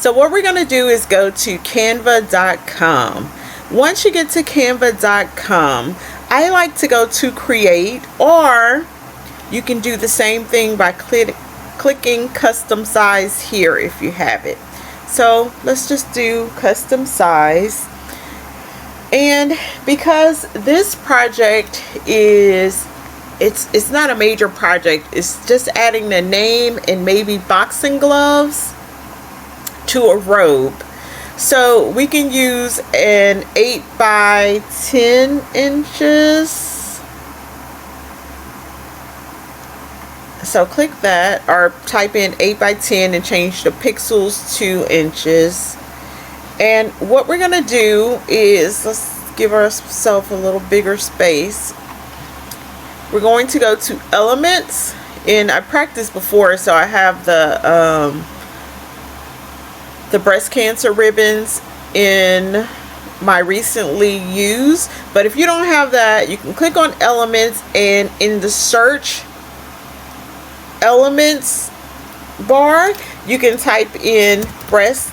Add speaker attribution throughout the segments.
Speaker 1: So what we're going to do is go to canva.com. Once you get to canva.com, I like to go to create, or you can do the same thing by clicking custom size here if you have it. So let's just do custom size. And because this project is, it's not a major project, it's just adding the name and maybe boxing gloves to a robe. So we can use an 8 by 10 inches. So click that, or type in 8 by 10 and change the pixels to inches. And what we're going to do is, let's give ourselves a little bigger space. We're going to go to elements, and I practiced before, so I have the breast cancer ribbons in my recently used. But if you don't have that, you can click on elements, and in the search elements bar, you can type in breast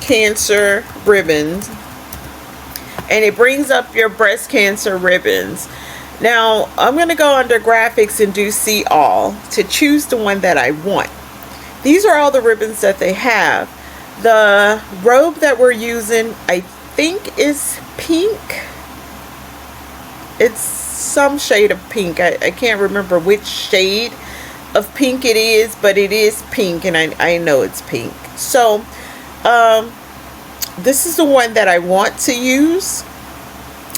Speaker 1: cancer ribbons, and it brings up your breast cancer ribbons. Now I'm going to go under graphics and do see all to choose the one that I want. These are all the ribbons that they have. The robe that we're using, I think, is pink. It's some shade of pink. I can't remember which shade of pink it is, but it is pink, and I know it's pink. So this is the one that I want to use.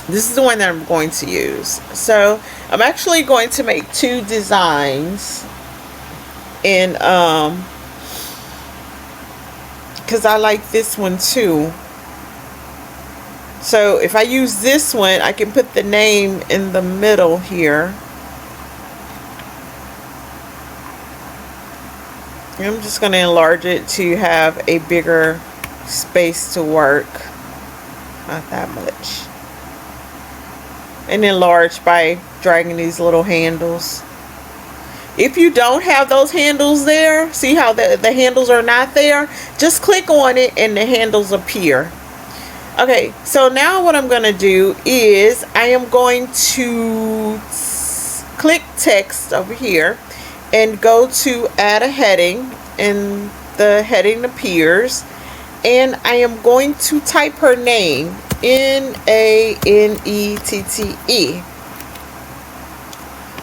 Speaker 1: This is the one that I'm going to use. So I'm actually going to make two designs, and because I like this one too. So if I use this one, I can put the name in the middle here. I'm just going to enlarge it to have a bigger space to work. Not that much. And enlarge by dragging these little handles. If you don't have those handles there, see how the handles are not there? Just click on it and the handles appear. Okay, so now what I'm going to do is I am going to click text over here and go to add a heading, and the heading appears, and I am going to type her name, N-A-N-E-T-T-E.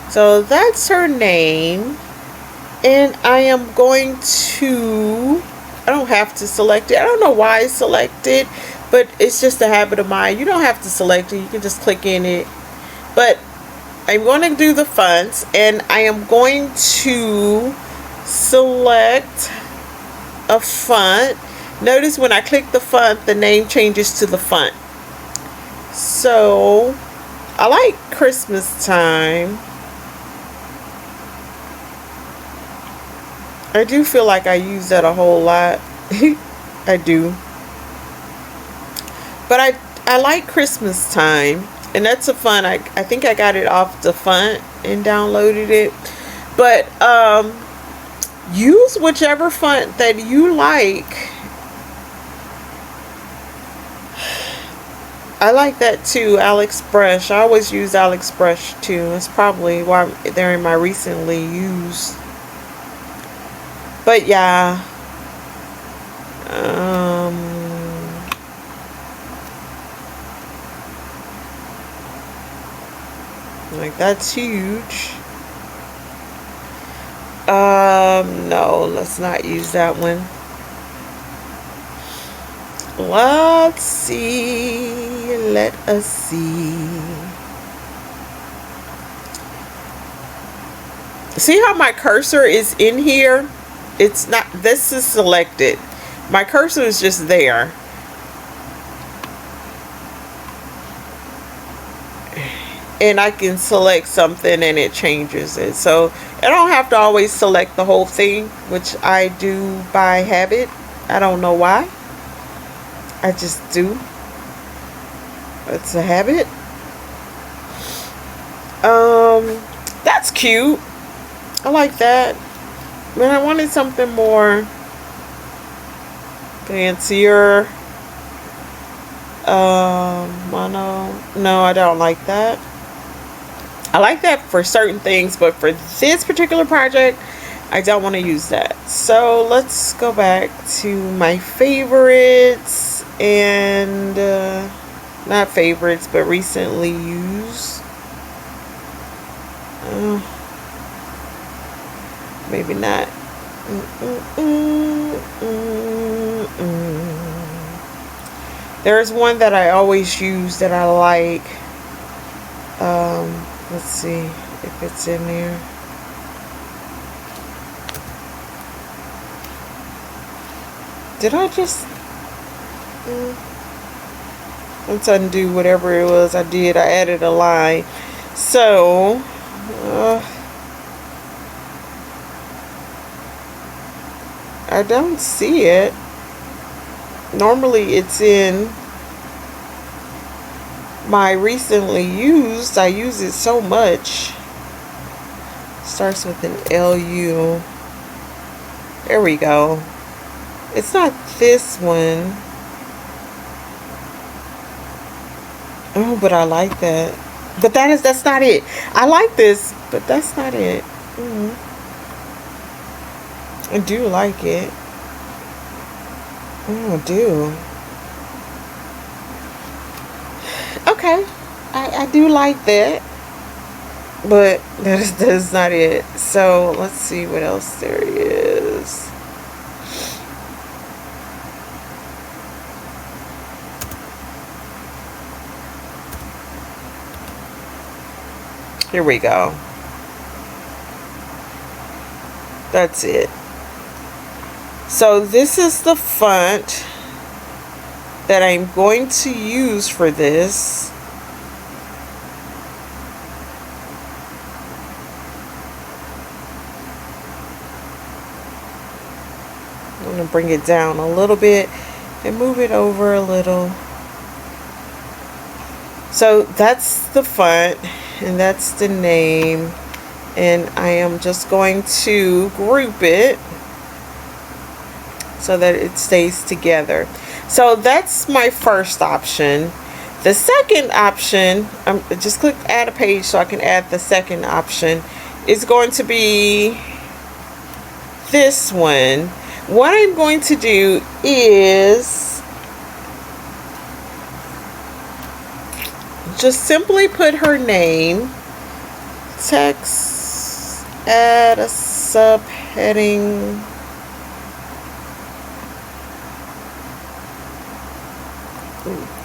Speaker 1: So that's her name, and I am going to, I don't have to select it. I don't know why I selected, but it's just a habit of mine. You don't have to select it. You can just click in it. But I'm going to do the fonts, and I am going to select a font. Notice when I click the font, the name changes to the font. So I like Christmas time. I do feel like I use that a whole lot. I do. But I like Christmas time, and that's a fun. I think I got it off the font and downloaded it. But use whichever font that you like. I like that too, Alex Brush. I always use Alex Brush too. It's probably why they're in my recently used. But yeah, like that's huge. No, let's not use that one. Let's see. Let us see. See how my cursor is in here? It's not, this is selected. My cursor is just there. And I can select something and it changes it. So I don't have to always select the whole thing, which I do by habit. I don't know why. I just do. It's a habit. That's cute. I like that. But I wanted something more fancier. Mono. No, I don't like that. I like that for certain things, but for this particular project, I don't want to use that. So let's go back to my favorites and not favorites, but recently used. Maybe not. There's one that I always use that I like. Let's see if it's in there. Did I just... let's undo whatever it was I did. I added a line. So... I don't see it. Normally it's in my recently used. I use it so much. Starts with an LU. There we go. It's not this one. Oh, but I like that. But that's not it. I like this, but that's not it. I do like it. Oh, I do. Okay. I do like that. But that's not it. So let's see what else there is. Here we go. That's it. So this is the font that I'm going to use for this. I'm going to bring it down a little bit and move it over a little. So that's the font and that's the name, and I am just going to group it so that it stays together. So that's my first option. The second option, just click add a page so I can add the second option, is going to be this one. What I'm going to do is just simply put her name, text, add a subheading,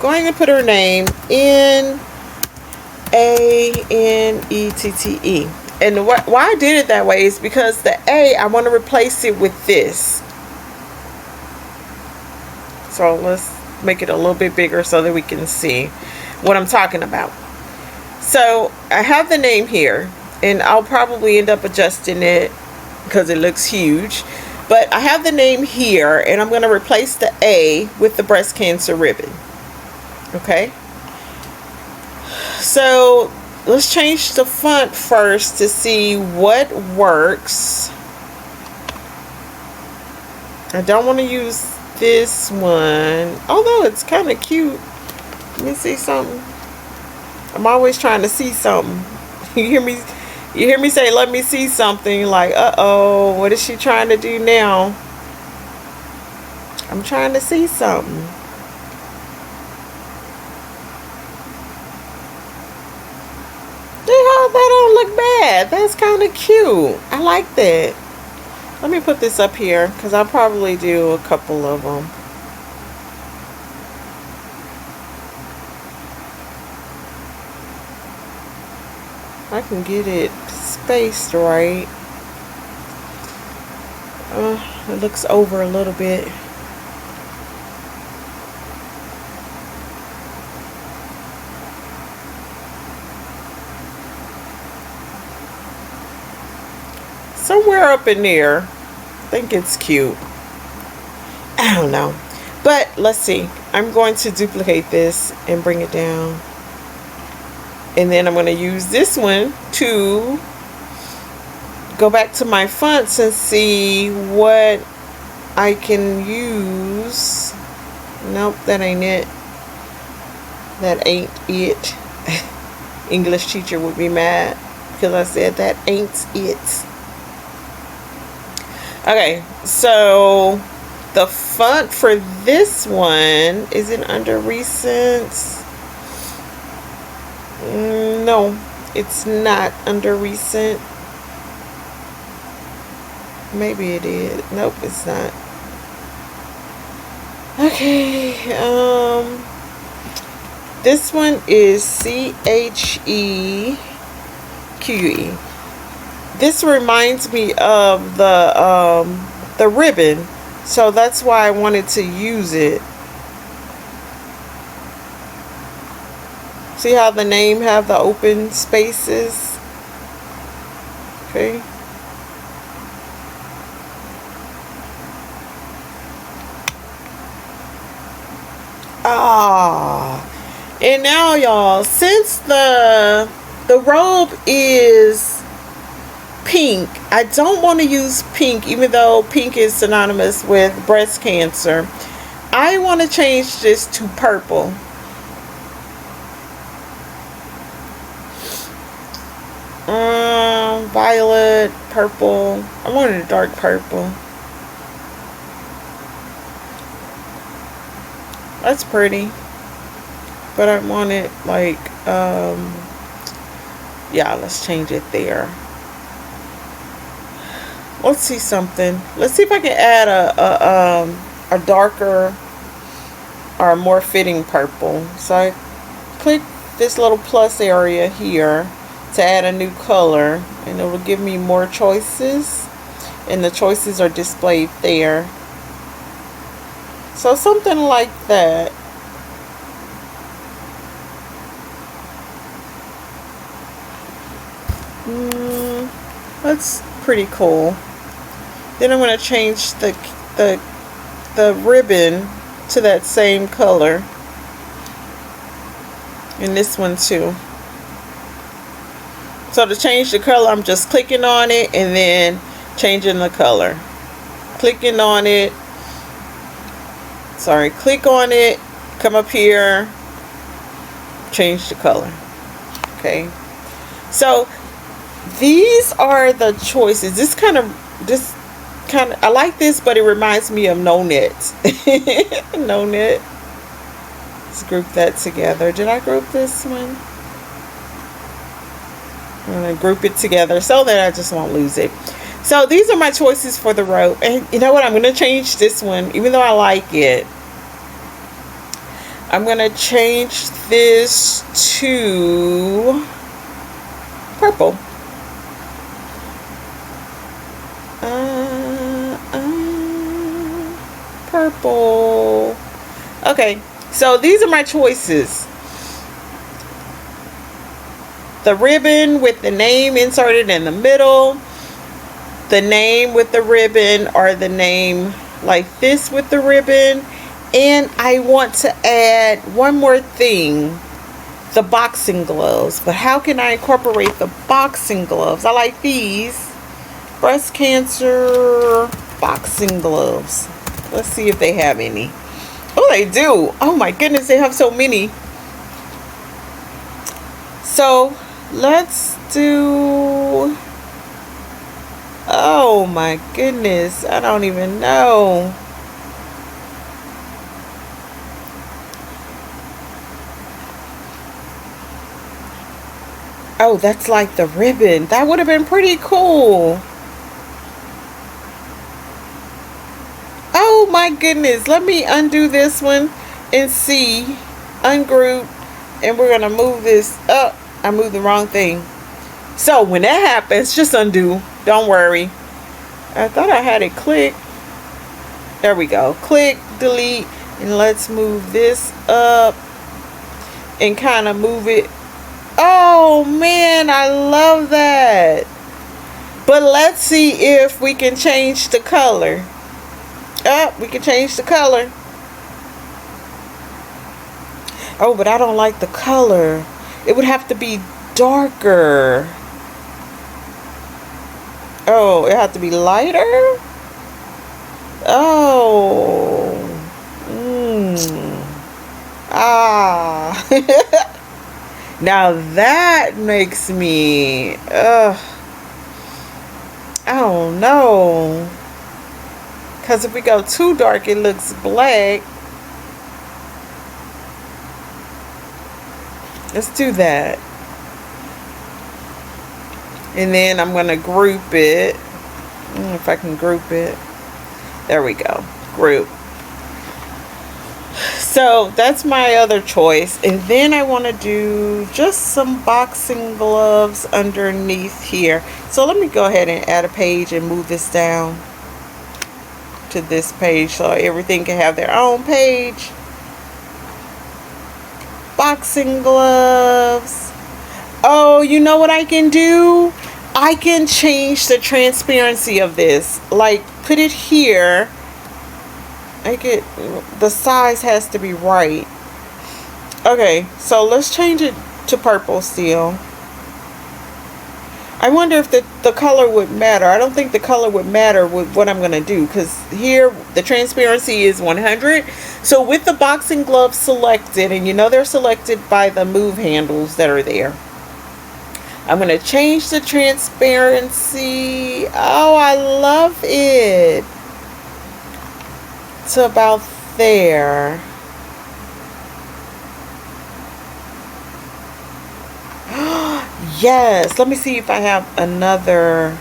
Speaker 1: going to put her name N-A-N-E-T-T-E. And why I did it that way is because the A, I want to replace it with this. So let's make it a little bit bigger so that we can see what I'm talking about. So I have the name here, and I'll probably end up adjusting it because it looks huge. But I have the name here, and I'm going to replace the A with the breast cancer ribbon. Okay, so let's change the font first to see what works. I don't want to use this one, although it's kind of cute. Let me see something. I'm always trying to see something. You hear me say, let me see something, like, uh-oh, what is she trying to do now? I'm trying to see something. That don't look bad. That's kind of cute. I like that. Let me put this up here because I'll probably do a couple of them. I can get it spaced right. It looks over a little bit. Somewhere up in there. I think it's cute. I don't know. But let's see. I'm going to duplicate this and bring it down. And then I'm going to use this one to go back to my fonts and see what I can use, nope, that ain't it. That ain't it. English teacher would be mad because I said that ain't it. Okay, so the font for this one, is it under recents? No, it's not under recent. Maybe it is. Nope, it's not. Okay, this one is CHEQE. This reminds me of the ribbon, so that's why I wanted to use it. See how the name have the open spaces? Okay. And now y'all, since the robe is pink, I don't want to use pink, even though pink is synonymous with breast cancer. I want to change this to purple. Violet, purple. I wanted a dark purple. That's pretty. But I want it like, yeah, let's change it there. Let's see something. Let's see if I can add a darker or a more fitting purple. So I click this little plus area here to add a new color, and it will give me more choices, and the choices are displayed there. So something like that. That's pretty cool. Then I'm going to change the ribbon to that same color, and this one too. So to change the color, I'm just clicking on it and then changing the color. Clicking on it. Sorry, click on it, come up here, change the color. Okay. So these are the choices. This kind of, I like this, but it reminds me of No Knit. No Knit. Let's group that together. Did I group this one? I'm going to group it together so that I just won't lose it. So these are my choices for the robe. And you know what? I'm going to change this one, even though I like it. I'm going to change this to purple. Purple. Okay, so these are my choices. The ribbon with the name inserted in the middle, the name with the ribbon, or the name like this with the ribbon. And I want to add one more thing, the boxing gloves. But how can I incorporate the boxing gloves? I like these breast cancer boxing gloves. Let's see if they have any. Oh, they do. Oh my goodness, they have so many. So let's do, oh my goodness, I don't even know. Oh, that's like the ribbon. That would have been pretty cool. Oh my goodness, let me undo this one and see. Ungroup, and we're gonna move this up. I moved the wrong thing. So when that happens, just undo. Don't worry. I thought I had it clicked. There we go. Click, delete, and let's move this up and kind of move it. Oh man, I love that. But let's see if we can change the color. We can change the color. Oh, but I don't like the color. It would have to be darker. Oh, it have to be lighter? Oh. Ah. Now that makes me, I don't know. Because if we go too dark, it looks black. Let's do that. And then I'm going to group it. If I can group it. There we go. Group. So that's my other choice. And then I want to do just some boxing gloves underneath here. So let me go ahead and add a page and move this down to this page so everything can have their own page. Boxing gloves. Oh, you know what I can do? I can change the transparency of this. Like, put it here. The size has to be right. Okay, so let's change it to purple still. I wonder if the color would matter. I don't think the color would matter with what I'm going to do, because here the transparency is 100. So with the boxing gloves selected, and you know they're selected by the move handles that are there, I'm going to change the transparency. Oh, I love it. To about there. Yes, let me see if I have another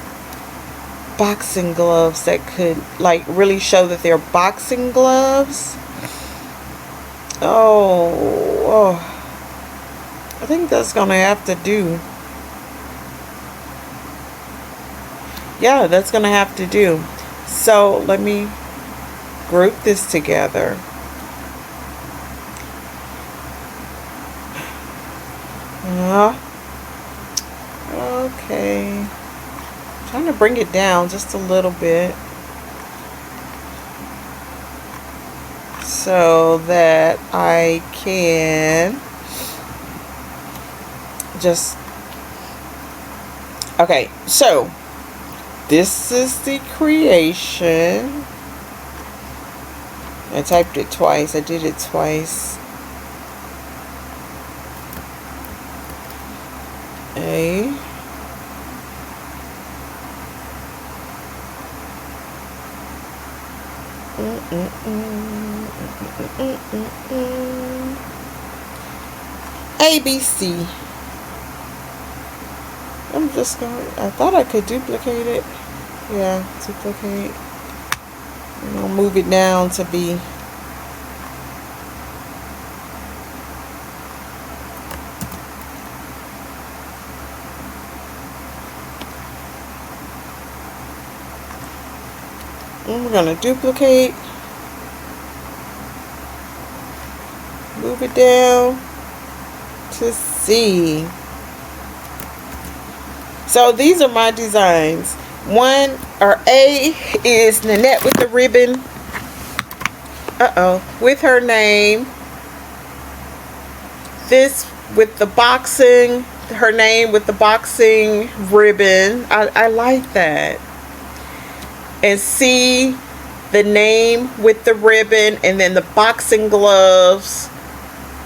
Speaker 1: boxing gloves that could like really show that they're boxing gloves. Oh, I think that's gonna have to do. Yeah, that's gonna have to do. So let me group this together. Okay. I'm trying to bring it down just a little bit so that I can just, okay, so this is the creation. I typed it twice. I did it twice. A. ABC. I'm just going, I thought I could duplicate it. Yeah, duplicate. And I'll move it down to be we're going to duplicate, move it down to C. So these are my designs. One, or A, is Nanette with the ribbon. With her name. This with the boxing, her name with the boxing ribbon. I like that. And C, the name with the ribbon, and then the boxing gloves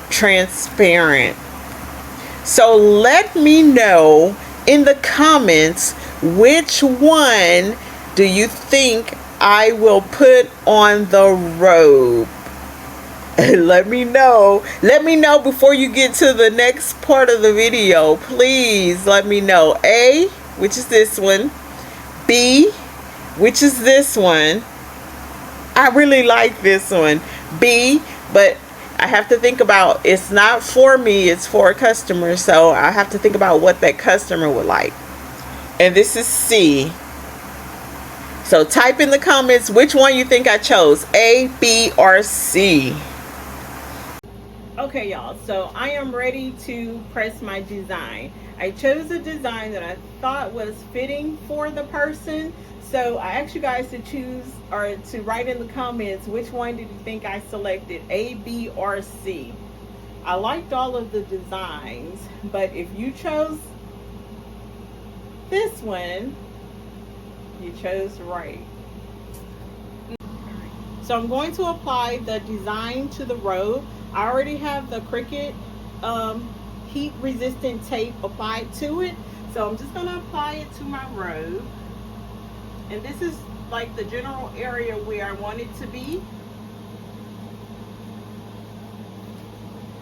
Speaker 1: transparent. So let me know in the comments which one do you think I will put on the robe. Let me know. Let me know before you get to the next part of the video. Please let me know. A, which is this one. B, which is this one. I really like this one. B, but I have to think about, it's not for me, it's for a customer. So I have to think about what that customer would like. And this is C. So type in the comments which one you think I chose. A, B, or C. Okay, y'all, so I am ready to press my design. I chose a design that I thought was fitting for the person. So I asked you guys to choose, or to write in the comments, which one did you think I selected, A, B, or C? I liked all of the designs, but if you chose this one, you chose right. So I'm going to apply the design to the robe. I already have the Cricut heat resistant tape applied to it. So I'm just going to apply it to my robe. And this is like the general area where I want it to be.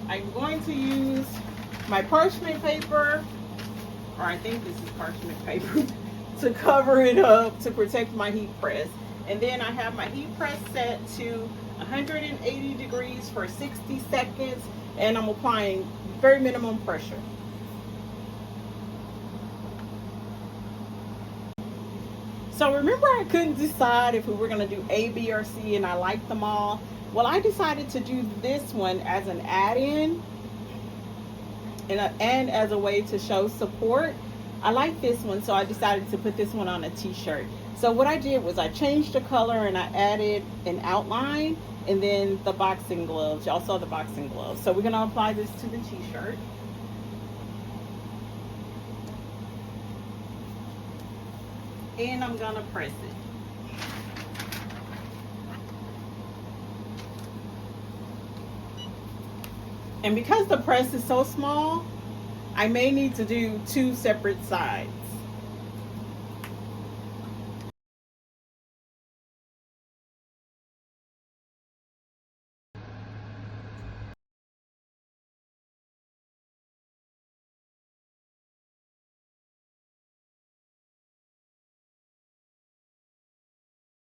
Speaker 1: I'm going to use my parchment paper, or I think this is parchment paper, to cover it up to protect my heat press. And then I have my heat press set to 180 degrees for 60 seconds, and I'm applying very minimum pressure. So remember, I couldn't decide if we were going to do A, B, or C, and I liked them all. Well, I decided to do this one as an add-in and as a way to show support. I like this one, so I decided to put this one on a t-shirt. So what I did was I changed the color and I added an outline, and then the boxing gloves. Y'all saw the boxing gloves. So we're going to apply this to the t-shirt. And I'm going to press it. And because the press is so small, I may need to do two separate sides.